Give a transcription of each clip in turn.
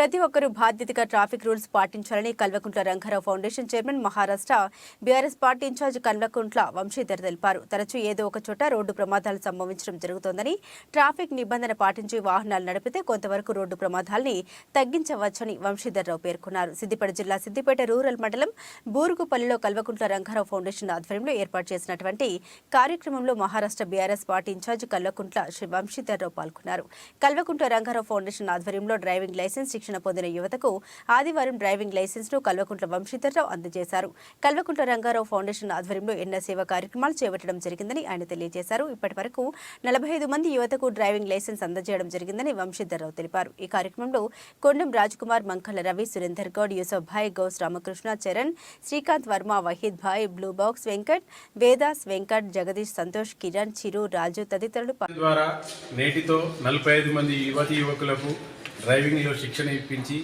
ప్రతి ఒక్కరూ బాధ్యతగా ట్రాఫిక్ రూల్స్ పాటించాలని Kalvakuntla Rangarao foundation chairman Maharashtra BRS party in charge Kalvakuntla Vamshidhar తెలిపారు. తరచూ ఏదో ఒక చోట రోడ్డు ప్రమాదాలు సంభవించడం జరుగుతోందని, ట్రాఫిక్ నిబంధన పాటించి వాహనాలు నడిపితే కొంతవరకు రోడ్డు ప్రమాదాల్ని తగ్గించవచ్చని వంశీధర్రావు పేర్కొన్నారు. సిద్దిపేట జిల్లా సిద్దిపేట రూరల్ మండలం బూరుగుపల్లిలో కల్వకుంట్ల రంగారావు ఫౌండేషన్ ఆధ్వర్యంలో ఏర్పాటు చేసినటువంటి కార్యక్రమంలో Maharashtra BRS party in charge Kalvakuntla Vamshidhar Rao పాల్గొన్నారు. కల్వకుంట్ల రంగారావు ఫౌండేషన్ ఆధ్వర్యంలో డ్రైవింగ్ లైసెన్స్ శిక్షణ పొందిన యువతకు ఆదివారం డ్రైవింగ్ లైసెన్స్ ను కల్వకుంట్ల వంశీధర్రావు అందజేశారు. కల్వకుంట్ల రంగారావు ఫౌండేషన్ ఆధ్వర్యంలో ఎన్నో సేవా కార్యక్రమాలు చేపట్టడం జరిగిందని ఆయన తెలియజేశారు. ఇప్పటి వరకు 45 మంది యువతకు డ్రైవింగ్ లైసెన్స్ అందజేయడం జరిగిందని వంశీధర్రావు తెలిపారు. ఈ కార్యక్రమంలో కొండం రాజ్కుమార్, మంకల రవి, సురేందర్ గౌడ్, యూసఫ్ భాయ్, గౌస్ రామకృష్ణ, చరణ్, శ్రీకాంత్ వర్మ, వహీద్ భాయ్, బ్లూ బాక్స్ వెంకట్, వేదాస్ వెంకట్, జగదీష్, సంతోష్, కిరణ్, చిరు, రాజు తదితరులు ద్వారా నేటితో 45 మంది యువకులకు డ్రైవింగ్లో శిక్షణ ఇప్పించి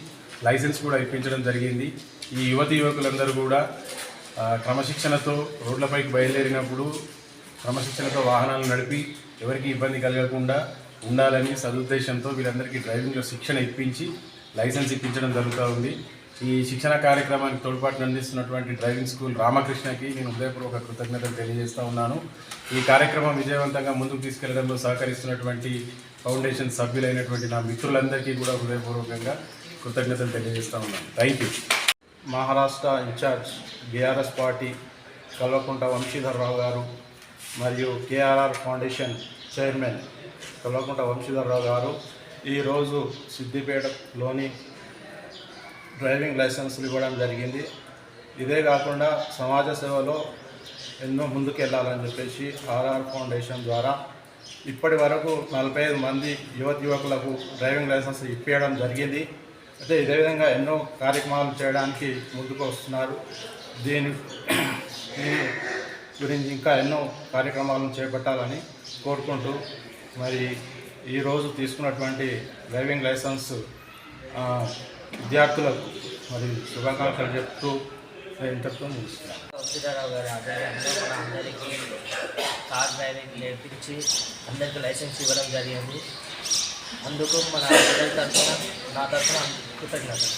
లైసెన్స్ కూడా ఇప్పించడం జరిగింది. ఈ యువకులందరూ కూడా క్రమశిక్షణతో రోడ్లపైకి బయలుదేరినప్పుడు క్రమశిక్షణతో వాహనాలు నడిపి ఎవరికి ఇబ్బంది కలగకుండా ఉండాలని సదుద్దేశంతో వీళ్ళందరికీ డ్రైవింగ్లో శిక్షణ ఇప్పించి లైసెన్స్ ఇప్పించడం జరుగుతూ ఉంది. ఈ శిక్షణ కార్యక్రమానికి తోడ్పాటును అందిస్తున్నటువంటి డ్రైవింగ్ స్కూల్ రామకృష్ణకి నేను హృదయపూర్వక కృతజ్ఞతలు తెలియజేస్తూ ఉన్నాను. ఈ కార్యక్రమం విజయవంతంగా ముందుకు తీసుకెళ్లడంలో సహకరిస్తున్నటువంటి ఫౌండేషన్ సభ్యులైనటువంటి నా మిత్రులందరికీ కూడా హృదయపూర్వకంగా కృతజ్ఞతలు తెలియజేస్తూ ఉన్నాను. Thank you. Maharashtra in charge BRS party Kalvakuntla Vamshidhar Rao గారు మరియు KRR foundation chairman Kalvakuntla Vamshidhar Rao గారు ఈరోజు సిద్దిపేటలోని డ్రైవింగ్ లైసెన్సులు ఇవ్వడం జరిగింది. ఇదే కాకుండా సమాజ సేవలో ఎన్నో ముందుకెళ్ళాలని చెప్పేసి ఆర్ఆర్ ఫౌండేషన్ ద్వారా ఇప్పటి వరకు 45 మంది యువకులకు డ్రైవింగ్ లైసెన్స్ ఇప్పించడం జరిగింది. అయితే ఇదే విధంగా ఎన్నో కార్యక్రమాలు చేయడానికి ముందుకు వస్తున్నారు. దీని గురించి ఇంకా ఎన్నో కార్యక్రమాలను చేపట్టాలని కోరుకుంటూ మరి ఈరోజు తీసుకున్నటువంటి డ్రైవింగ్ లైసెన్స్ విద్యార్థులకు మరి శుభాకాంక్షలు చెప్తూ ఇంతటితో ముగిస్తున్నాను. వంశీధర్రావు గారి ఆధ్వర్యంలో మన అందరికీ కార్ డ్రైవింగ్ నేర్పించి అందరికీ లైసెన్స్ ఇవ్వడం జరిగింది. అందుకు మన అందరి తరఫున నా తరఫున కృతజ్ఞతలు.